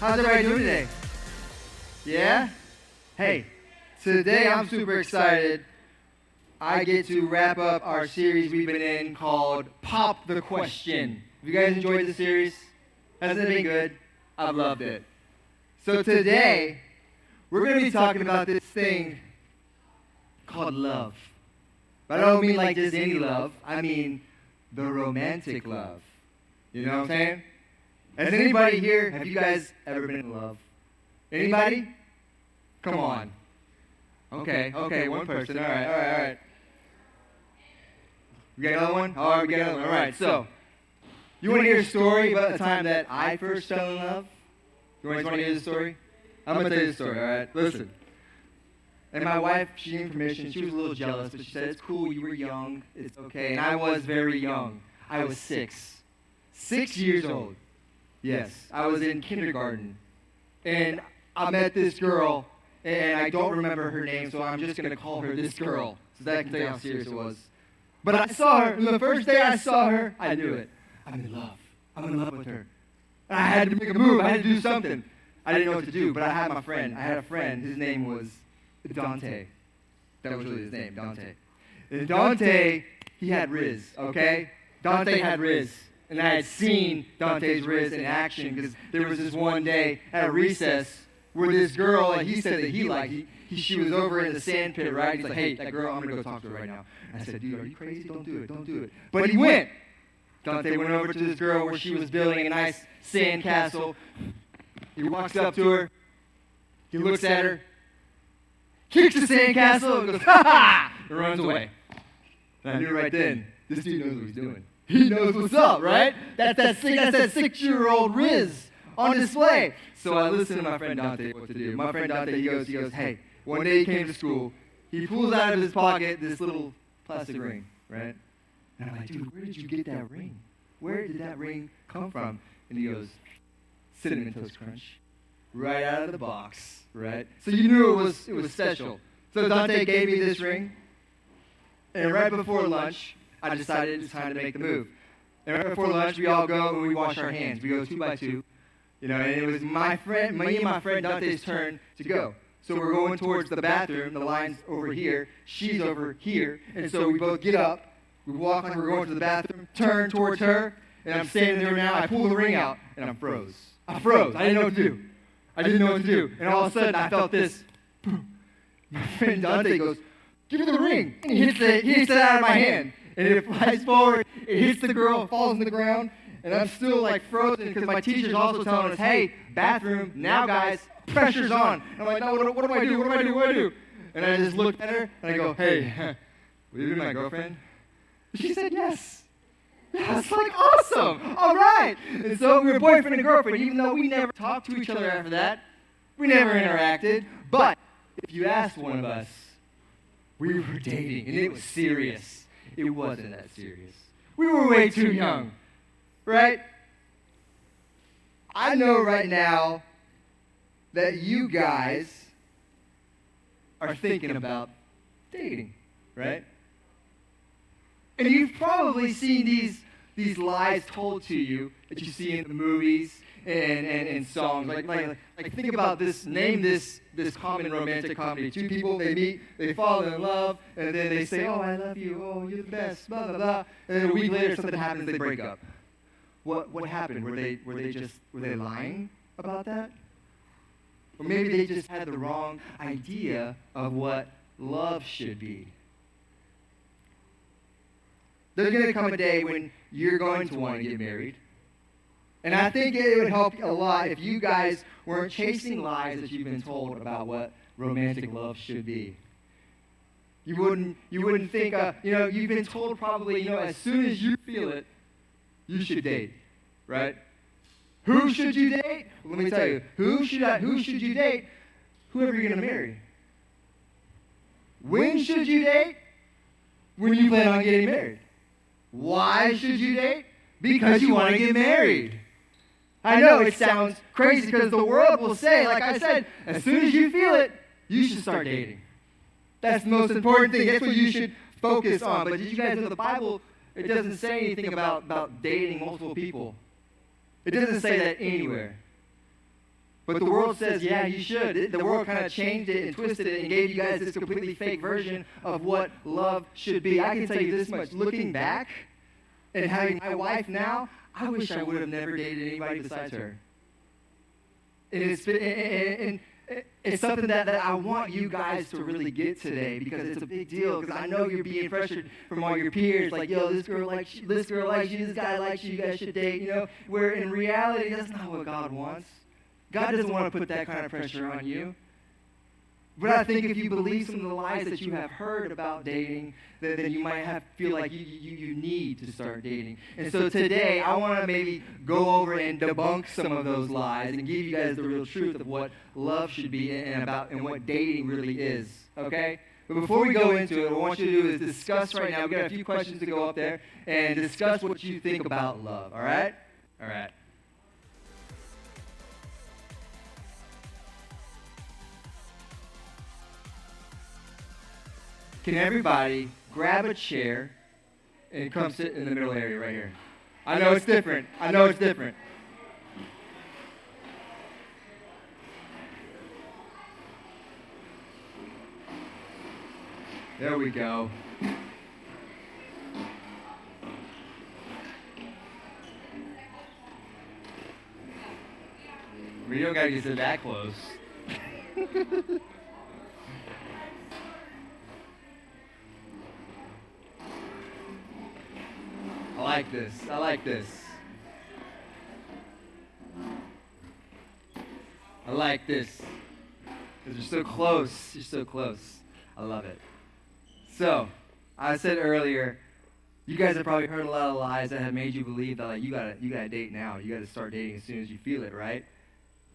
How's everybody doing today? Yeah? Hey, today I'm super excited. I get to wrap up our series we've been in called Pop the Question. Have you guys enjoyed the series? Hasn't it been good? I've loved it. So today, we're going to be talking about this thing called love. But I don't mean like just any love. I mean the romantic love. You know what I'm saying? Has anybody here, have you guys ever been in love? Anybody? Come on. Okay, one person. All right. We got another one? All right, we got another one. All right, so you want to hear a story about the time that I first fell in love? You want to hear the story? I'm going to tell you the story, all right? Listen. And my wife, she gave me permission. She was a little jealous, but she said, it's cool, you were young, it's okay. And I was very young. I was 6. 6 years old. Yes, I was in kindergarten. And I met this girl, and I don't remember her name, so I'm just going to call her this girl, so that I can tell you how serious it was. But I saw her, and the first day I saw her, I knew it. I'm in love. I'm in love with her. And I had to make a move. I had to do something. I didn't know what to do, but I had my friend. I had a friend. His name was Dante. That was really his name, Dante. And Dante, he had Riz, okay? Dante had Riz. And I had seen Dante's Riz in action because there was this one day at recess where this girl, and he said that he liked, she was over in the sand pit, right? He's like, hey, that girl, I'm going to go talk to her right now. And I said, dude, are you crazy? Don't do it. But he went. Dante went over to this girl where she was building a nice sand castle. He walks up to her. He looks at her. Kicks the sand castle and goes, ha ha! And runs away. And I knew right then, this dude knows what he's doing. He knows what's up, right? That's that 6-year-old Riz on display. So I listened to my friend Dante what to do. My friend Dante, he goes, hey, one day he came to school. He pulls out of his pocket this little plastic ring, right? And I'm like, dude, where did you get that ring? Where did that ring come from? And he goes, Cinnamon Toast Crunch. Right out of the box, right? So you knew it was special. So Dante gave me this ring. And right before lunch, I decided it's time to make the move. And right before lunch, we all go and we wash our hands. We go 2 by 2. You know, and it was me and my friend Dante's turn to go. So we're going towards the bathroom. The line's over here. She's over here. And so we both get up. We walk like we're going to the bathroom, turn towards her, and I'm standing there now. I pull the ring out, and I froze. I didn't know what to do. And all of a sudden, I felt this. Boom. My friend Dante goes, give me the ring. And he hits it out of my hand. And it flies forward. It hits the girl, falls on the ground. And I'm still like frozen because my teacher's also telling us, hey, bathroom, now guys, pressure's on. And I'm like, no, what do I do? And I just looked at her and I go, hey, will you be my girlfriend? She said yes. That's like awesome. All right. And so we were boyfriend and girlfriend, even though we never talked to each other after that. We never interacted. But if you asked one of us, we were dating, and it was serious. It wasn't that serious. We were way too young, right? I know right now that you guys are thinking about dating, right? And you've probably seen these lies told to you that you see in the movies and songs. Like think about this, name this common romantic comedy. 2 people, they meet, they fall in love, and then they say, oh, I love you, oh, you're the best, blah, blah, blah. And then a week later, something happens, they break up. What happened? Were they lying about that? Or maybe they just had the wrong idea of what love should be. There's going to come a day when you're going to want to get married. And I think it would help a lot if you guys weren't chasing lies that you've been told about what romantic love should be. You wouldn't think, you've been told probably, as soon as you feel it, you should date, right? Who should you date? Well, let me tell you, who should you date? Whoever you're going to marry. When should you date? When you plan on getting married. Why should you date? Because you want to get married. I know it sounds crazy because the world will say, like I said, as soon as you feel it, you should start dating. That's the most important thing. That's what you should focus on. But did you guys know the Bible, it doesn't say anything about dating multiple people. It doesn't say that anywhere. But the world says, yeah, you should. The world kind of changed it and twisted it and gave you guys this completely fake version of what love should be. I can tell you this much. Looking back and having my wife now, I wish I would have never dated anybody besides her. And it's something that I want you guys to really get today, because it's a big deal. Because I know you're being pressured from all your peers, like, yo, this girl likes you, this guy likes you guys should date, where in reality, that's not what God wants. God doesn't want to put that kind of pressure on you. But I think if you believe some of the lies that you have heard about dating, then you might feel like you need to start dating. And so today, I want to maybe go over and debunk some of those lies and give you guys the real truth of what love should be and what dating really is, okay? But before we go into it, what I want you to do is discuss right now. We've got a few questions to go up there and discuss what you think about love, all right? All right. Can everybody grab a chair and come sit in the middle area right here? I know it's different. I know it's different. There we go. We don't gotta get that close. I like this. I like this. I like this. Because you're so close. You're so close. I love it. So, I said earlier, you guys have probably heard a lot of lies that have made you believe that, like, you gotta date now. You gotta start dating as soon as you feel it, right?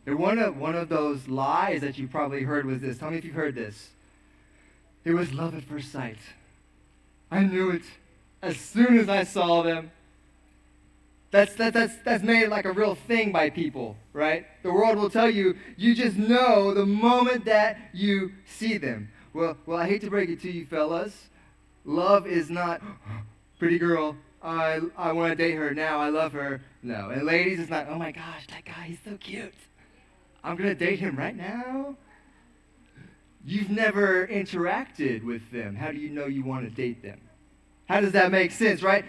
And one of those lies that you probably heard was this. Tell me if you've heard this. It was love at first sight. I knew it as soon as I saw them. That's made like a real thing by people, right? The world will tell you, you just know the moment that you see them. Well, I hate to break it to you fellas. Love is not, pretty girl, I want to date her now, I love her. No. And ladies, it's not, oh my gosh, that guy, he's so cute. I'm going to date him right now. You've never interacted with them. How do you know you want to date them? How does that make sense, right?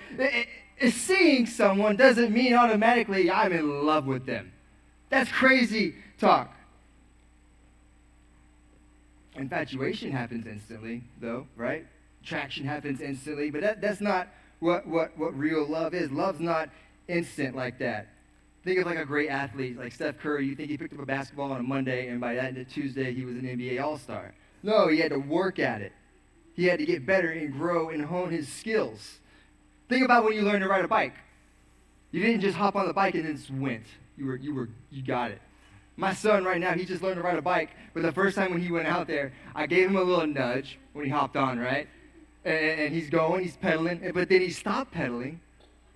Seeing someone doesn't mean automatically I'm in love with them. That's crazy talk. Infatuation happens instantly, though, right? Attraction happens instantly, but that's not what real love is. Love's not instant like that. Think of like a great athlete like Steph Curry. You think he picked up a basketball on a Monday, and by that Tuesday he was an NBA All-Star. No, he had to work at it. He had to get better and grow and hone his skills. Think about when you learned to ride a bike. You didn't just hop on the bike and then just went. You got it. My son right now, he just learned to ride a bike, but the first time when he went out there, I gave him a little nudge when he hopped on, right? And he's going, he's pedaling, but then he stopped pedaling,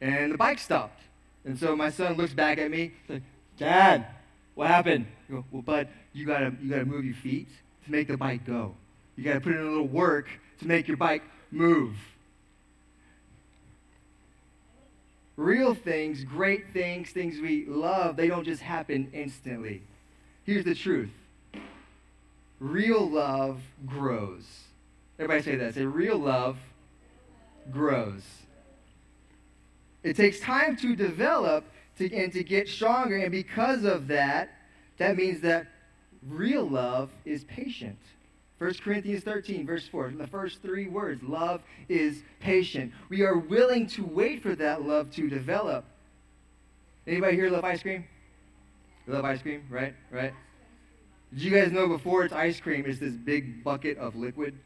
and the bike stopped. And so my son looks back at me, like, Dad, what happened? I go, well, bud, you gotta move your feet to make the bike go. You gotta put in a little work to make your bike move. Real things, great things, things we love, they don't just happen instantly. Here's the truth. Real love grows. Everybody say that. Say, real love grows. It takes time to develop and to get stronger, and because of that, that means that real love is patient. 1 Corinthians 13, verse 4, the first three words, love is patient. We are willing to wait for that love to develop. Anybody here love ice cream? You love ice cream, right? Right? Did you guys know before it's ice cream, it's this big bucket of liquid?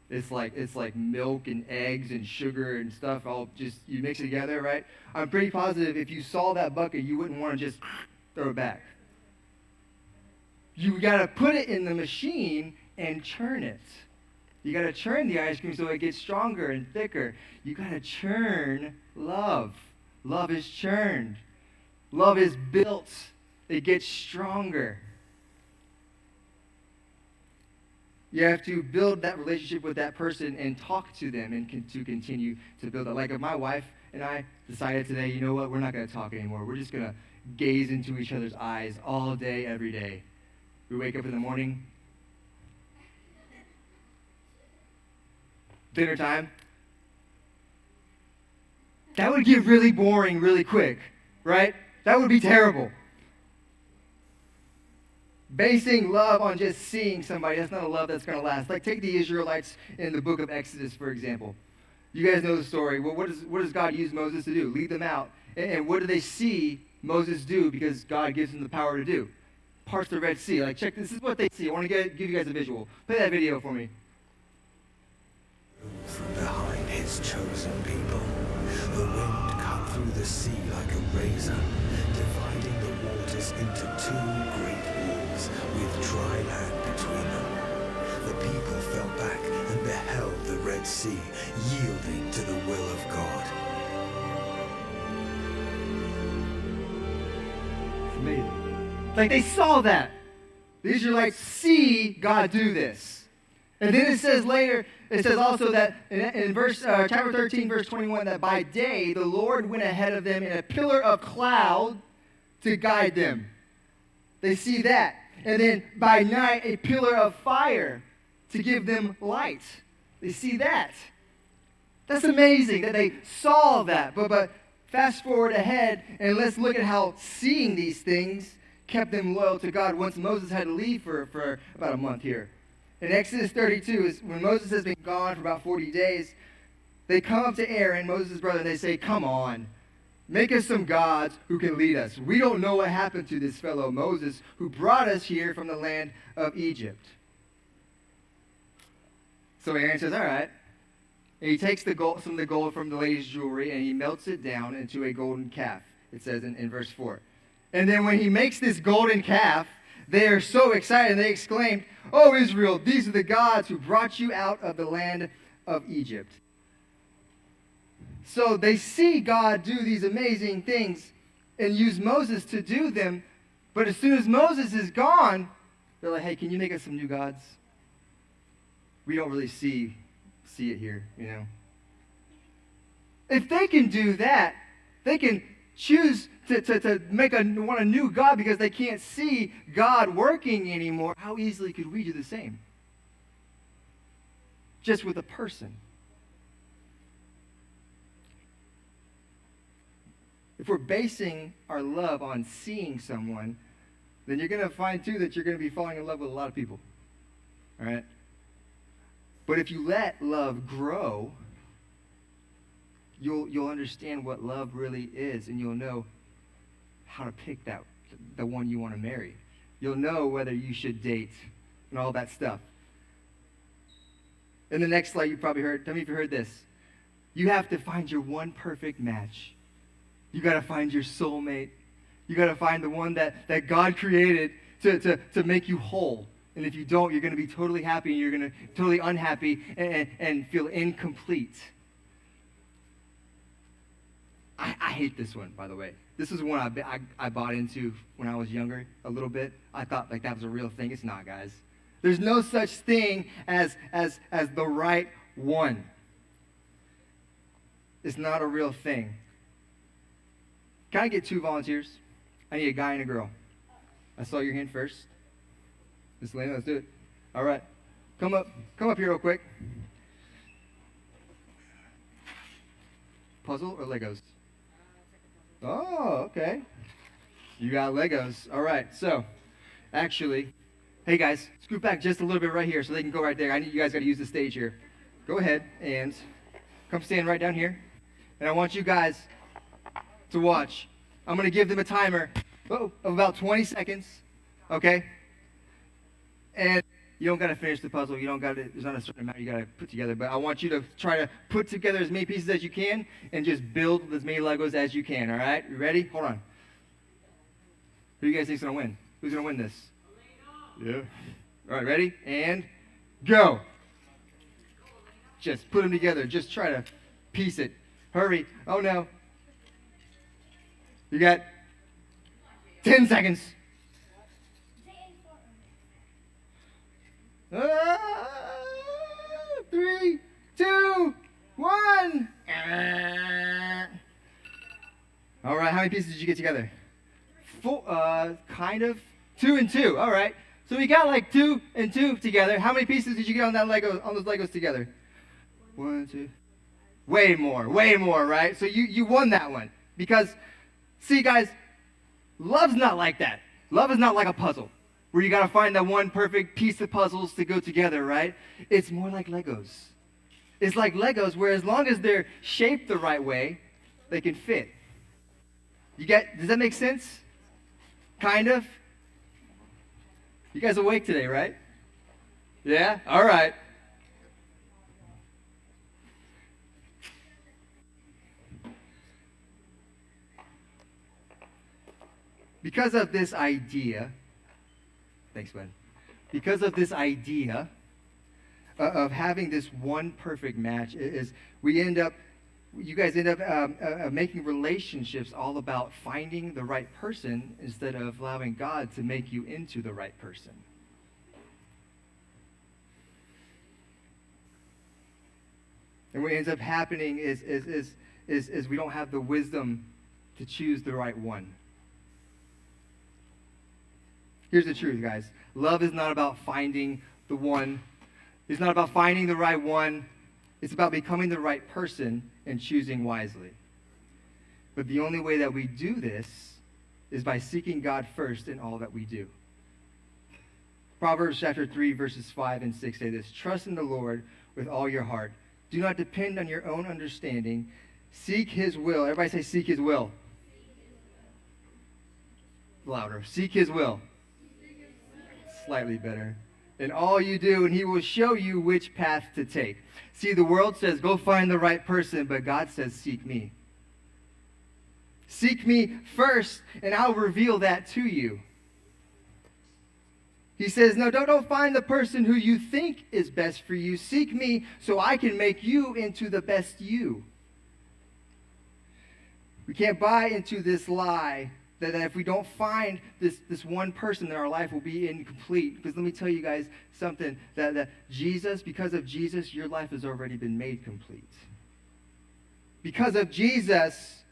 It's like milk and eggs and sugar and stuff, all just, you mix it together, right? I'm pretty positive if you saw that bucket, you wouldn't want to just throw it back. You got to put it in the machine and churn it. You got to churn the ice cream so it gets stronger and thicker. You got to churn love. Love is churned. Love is built. It gets stronger. You have to build that relationship with that person and talk to them and to continue to build it. Like if my wife and I decided today, you know what, we're not going to talk anymore. We're just going to gaze into each other's eyes all day, every day. We wake up in the morning, dinner time. That would get really boring really quick, right? That would be terrible. Basing love on just seeing somebody, that's not a love that's going to last. Like, take the Israelites in the book of Exodus, for example. You guys know the story. Well, what does God use Moses to do? Lead them out. And what do they see Moses do because God gives him the power to do? Parts the Red Sea. Like, check, this is what they see. I want to give you guys a visual. Play that video for me. From behind his chosen people, the wind cut through the sea like a razor, dividing the waters into two great walls with dry land between them. The people fell back and beheld the Red Sea yielding to the will of God. It's amazing. Like, they saw that. The Israelites see God do this. And then it says later, it says also that in chapter 13, verse 21, that by day the Lord went ahead of them in a pillar of cloud to guide them. They see that. And then by night, a pillar of fire to give them light. They see that. That's amazing that they saw that. But fast forward ahead, and let's look at how seeing these things kept them loyal to God once Moses had to leave for about a month here. In Exodus 32, is when Moses has been gone for about 40 days, they come up to Aaron, Moses' brother, and they say, come on, make us some gods who can lead us. We don't know what happened to this fellow Moses who brought us here from the land of Egypt. So Aaron says, all right. And he takes some of the gold from the lady's jewelry and he melts it down into a golden calf, it says in verse 4. And then when he makes this golden calf, they are so excited and they exclaimed, "Oh, Israel, these are the gods who brought you out of the land of Egypt." So they see God do these amazing things and use Moses to do them. But as soon as Moses is gone, they're like, hey, can you make us some new gods? We don't really see it here, you know. If they can do that, they can choose to want a new God because they can't see God working anymore. How easily could we do the same? Just with a person. If we're basing our love on seeing someone, then you're going to find too that you're going to be falling in love with a lot of people. All right? But if you let love grow, you'll understand what love really is, and you'll know how to pick the one you want to marry. You'll know whether you should date and all that stuff. In the next slide, you probably heard, tell me if you heard this. You have to find your one perfect match. You got to find your soulmate. You got to find the one that God created to make you whole. And if you don't, you're going to be totally happy and you're going to totally unhappy and feel incomplete. I hate this one, by the way. This is one I bought into when I was younger a little bit. I thought like that was a real thing. It's not, guys. There's no such thing as the right one. It's not a real thing. Can I get 2 volunteers? I need a guy and a girl. I saw your hand first. Miss Lena, let's do it. All right. Come up here real quick. Puzzle or Legos? Oh, okay. You got Legos. All right. So, actually, hey guys, scoot back just a little bit right here so they can go right there. You guys got to use the stage here. Go ahead and come stand right down here. And I want you guys to watch. I'm going to give them a timer of about 20 seconds. Okay? And you don't got to finish the puzzle. You don't got to, there's not a certain amount you got to put together. But I want you to try to put together as many pieces as you can and just build as many Legos as you can. All right? You ready? Hold on. Who do you guys think's going to win? Who's going to win this? Yeah. All right, ready? And go. Just put them together. Just try to piece it. Hurry. Oh, no. You got 10 seconds. 3, 2, 1. All right, how many pieces did you get together? kind of 2 and 2. All right. So we got like 2 and 2 together. How many pieces did you get on those Legos together? 1, 2. Way more, right? So you won that one. Because, see guys, love's not like that. Love is not like a puzzle where you got to find that one perfect piece of puzzles to go together, right? It's more like Legos. It's like Legos where as long as they're shaped the right way, they can fit. Does that make sense? Kind of? You guys awake today, right? Yeah? All right. Because of this idea, thanks, Gwen. Because of this idea of having this one perfect match, you guys end up making relationships all about finding the right person instead of allowing God to make you into the right person. And what ends up happening is we don't have the wisdom to choose the right one. Here's the truth, guys. Love is not about finding the one. It's not about finding the right one. It's about becoming the right person and choosing wisely. But the only way that we do this is by seeking God first in all that we do. Proverbs chapter 3, verses 5 and 6 say this: trust in the Lord with all your heart. Do not depend on your own understanding. Seek his will. Everybody say, seek his will. Louder. Seek his will. Slightly better. In all you do, and he will show you which path to take. See, the world says, go find the right person, but God says, seek me. Seek me first, and I'll reveal that to you. He says, no, don't find the person who you think is best for you. Seek me so I can make you into the best you. We can't buy into this lie that if we don't find this one person, then our life will be incomplete. Because let me tell you guys something, that Jesus, because of Jesus, your life has already been made complete. Because of Jesus,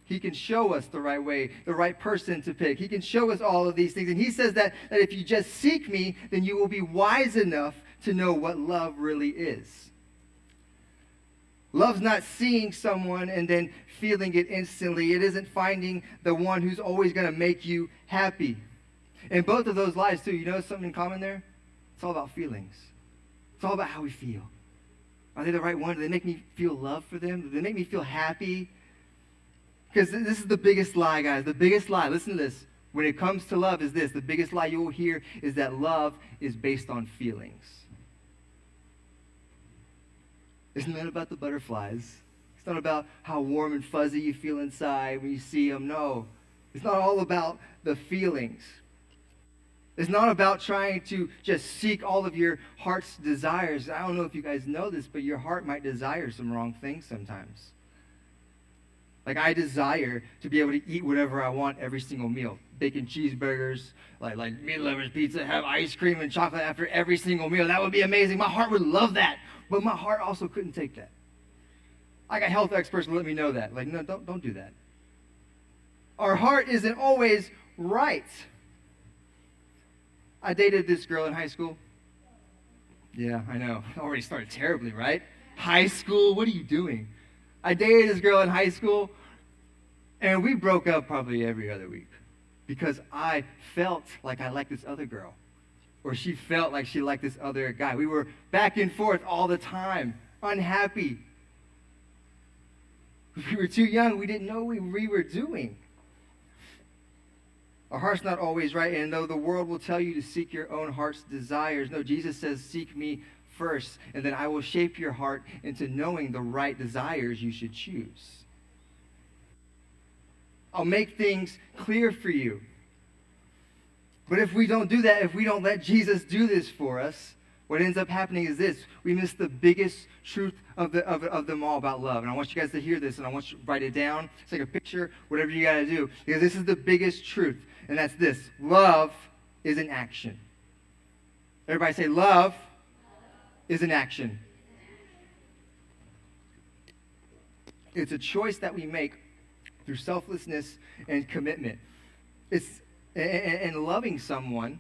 he can show us the right way, the right person to pick. He can show us all of these things. And he says that if you just seek me, then you will be wise enough to know what love really is. Love's not seeing someone and then feeling it instantly. It isn't finding the one who's always going to make you happy. And both of those lies, too, you know something in common there? It's all about feelings. It's all about how we feel. Are they the right one? Do they make me feel love for them? Do they make me feel happy? Because this is the biggest lie, guys. The biggest lie, listen to this. When it comes to love is this. The biggest lie you will hear is that love is based on feelings. It's not about the butterflies. It's not about how warm and fuzzy you feel inside when you see them. No. It's not all about the feelings. It's not about trying to just seek all of your heart's desires. I don't know if you guys know this, but your heart might desire some wrong things sometimes. Like I desire to be able to eat whatever I want every single meal. Bacon cheeseburgers, like meat lovers pizza, have ice cream and chocolate after every single meal. That would be amazing. My heart would love that. But my heart also couldn't take that. I got health experts to let me know that. Like, no, don't do that. Our heart isn't always right. I dated this girl in high school. Yeah, I know. I already started terribly, right? High school, what are you doing? I dated this girl in high school, and we broke up probably every other week because I felt like I liked this other girl, or she felt like she liked this other guy. We were back and forth all the time, unhappy. We were too young. We didn't know what we were doing. Our heart's not always right, and though the world will tell you to seek your own heart's desires, no, Jesus says, seek me first, and then I will shape your heart into knowing the right desires you should choose. I'll make things clear for you. But if we don't do that, if we don't let Jesus do this for us, what ends up happening is this: we miss the biggest truth of them all about love. And I want you guys to hear this, and I want you to write it down, take a picture, whatever you got to do, because this is the biggest truth, and that's this: love is an action. Everybody say, love is an action. It's a choice that we make through selflessness and commitment. And loving someone,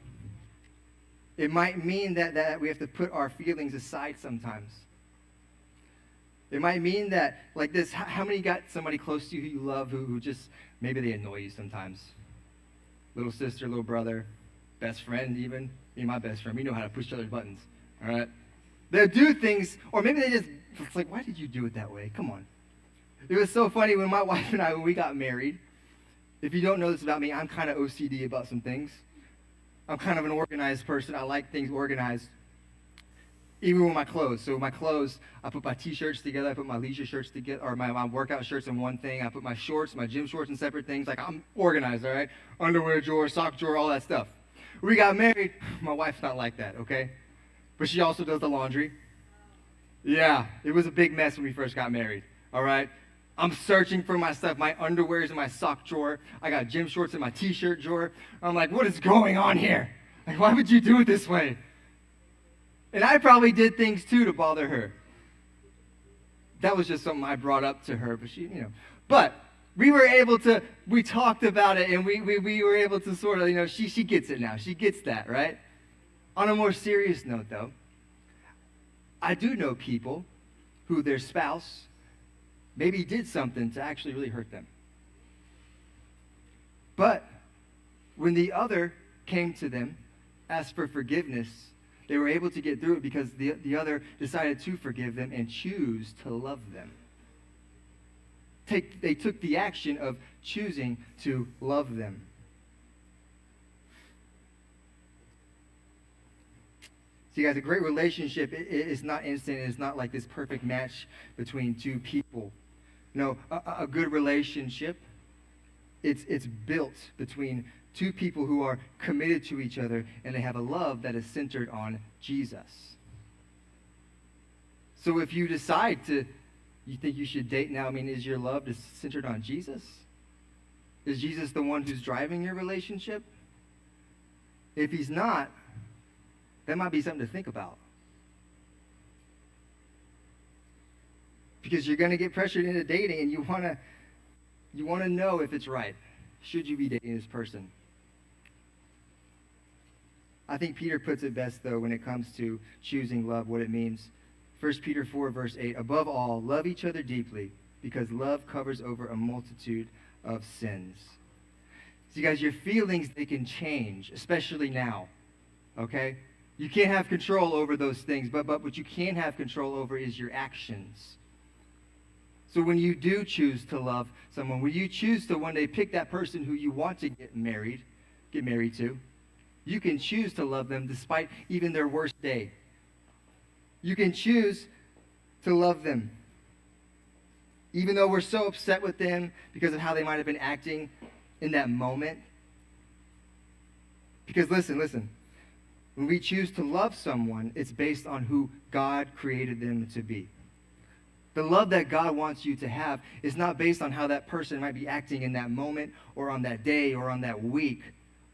it might mean that we have to put our feelings aside sometimes. It might mean that, like this, how many got somebody close to you who you love who just, maybe they annoy you sometimes? Little sister, little brother, best friend even. Me and my best friend, we know how to push each other's buttons, all right? They'll do things, or maybe they just, it's like, why did you do it that way? Come on. It was so funny when my wife and I, when we got married. If you don't know this about me, I'm kind of OCD about some things. I'm kind of an organized person. I like things organized. Even with my clothes. So my clothes, I put my t-shirts together, I put my leisure shirts together, or my workout shirts in one thing. I put my shorts, my gym shorts in separate things. Like, I'm organized, all right? Underwear drawer, sock drawer, all that stuff. We got married. My wife's not like that, okay? But she also does the laundry. Yeah, it was a big mess when we first got married, all right? I'm searching for my stuff. My underwear is in my sock drawer. I got gym shorts in my t-shirt drawer. I'm like, what is going on here? Like, why would you do it this way? And I probably did things, too, to bother her. That was just something I brought up to her, but she, But we were able to, we talked about it, and we were able to sort of, she gets it now. She gets that, right? On a more serious note, though, I do know people who their spouse maybe did something to actually really hurt them. But when the other came to them, asked for forgiveness, they were able to get through it because the other decided to forgive them and choose to love them. They took the action of choosing to love them. See, guys, a great relationship is not instant. It's not like this perfect match between two people. No, a good relationship, it's built between two people who are committed to each other, and they have a love that is centered on Jesus. So if you decide you think you should date now, is your love just centered on Jesus? Is Jesus the one who's driving your relationship? If he's not, that might be something to think about. Because you're going to get pressured into dating, and you want to know if it's right. Should you be dating this person? I think Peter puts it best, though, when it comes to choosing love, what it means. 1 Peter 4, verse 8, above all, love each other deeply, because love covers over a multitude of sins. See, guys, your feelings, they can change, especially now, okay? You can't have control over those things, but what you can have control over is your actions. So when you do choose to love someone, when you choose to one day pick that person who you want to get married to, you can choose to love them despite even their worst day. You can choose to love them. Even though we're so upset with them because of how they might have been acting in that moment. Because listen, when we choose to love someone, it's based on who God created them to be. The love that God wants you to have is not based on how that person might be acting in that moment or on that day or on that week,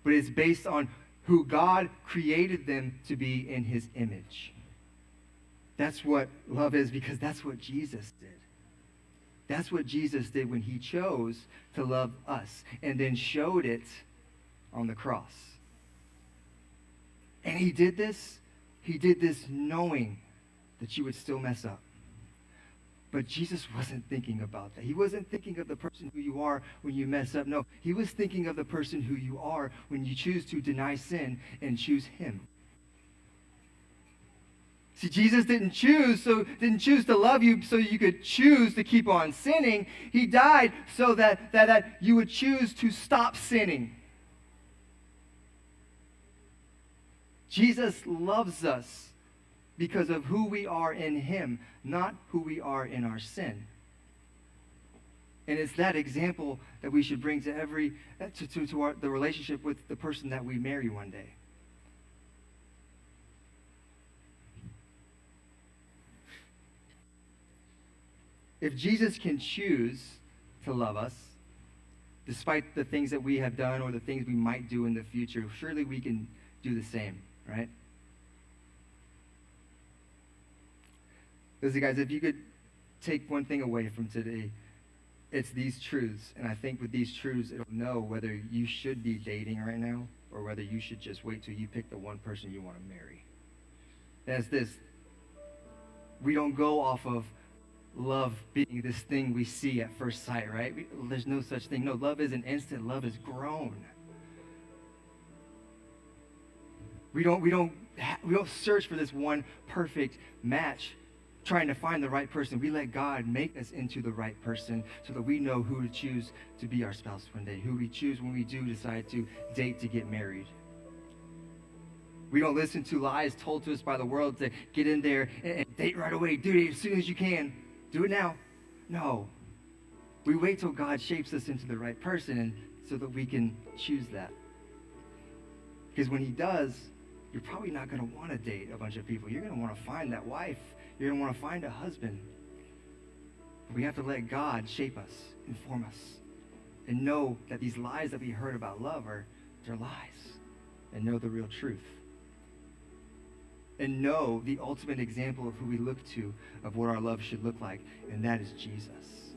but it's based on who God created them to be in his image. That's what love is, because that's what Jesus did. That's what Jesus did when he chose to love us and then showed it on the cross. And he did this knowing that you would still mess up. But Jesus wasn't thinking about that. He wasn't thinking of the person who you are when you mess up. No, he was thinking of the person who you are when you choose to deny sin and choose him. See, Jesus didn't choose to love you so you could choose to keep on sinning. He died so that you would choose to stop sinning. Jesus loves us because of who we are in him, not who we are in our sin. And it's that example that we should bring to the relationship with the person that we marry one day. If Jesus can choose to love us, despite the things that we have done or the things we might do in the future, surely we can do the same, right? Listen, guys, if you could take one thing away from today, it's these truths. And I think with these truths, it'll know whether you should be dating right now or whether you should just wait till you pick the one person you want to marry. And it's this. We don't go off of love being this thing we see at first sight, right? There's no such thing. No, love isn't instant. Love is grown. We don't search for this one perfect match, trying to find the right person. We let God make us into the right person so that we know who to choose to be our spouse one day, who we choose when we do decide to date to get married. We don't listen to lies told to us by the world to get in there and date right away. Do it as soon as you can. Do it now. No. We wait till God shapes us into the right person and so that we can choose that. Because when he does, you're probably not going to want to date a bunch of people. You're going to want to find that wife. You're going to want to find a husband. We have to let God shape us, inform us, and know that these lies that we heard about love they're lies, and know the real truth. And know the ultimate example of who we look to, of what our love should look like, and that is Jesus.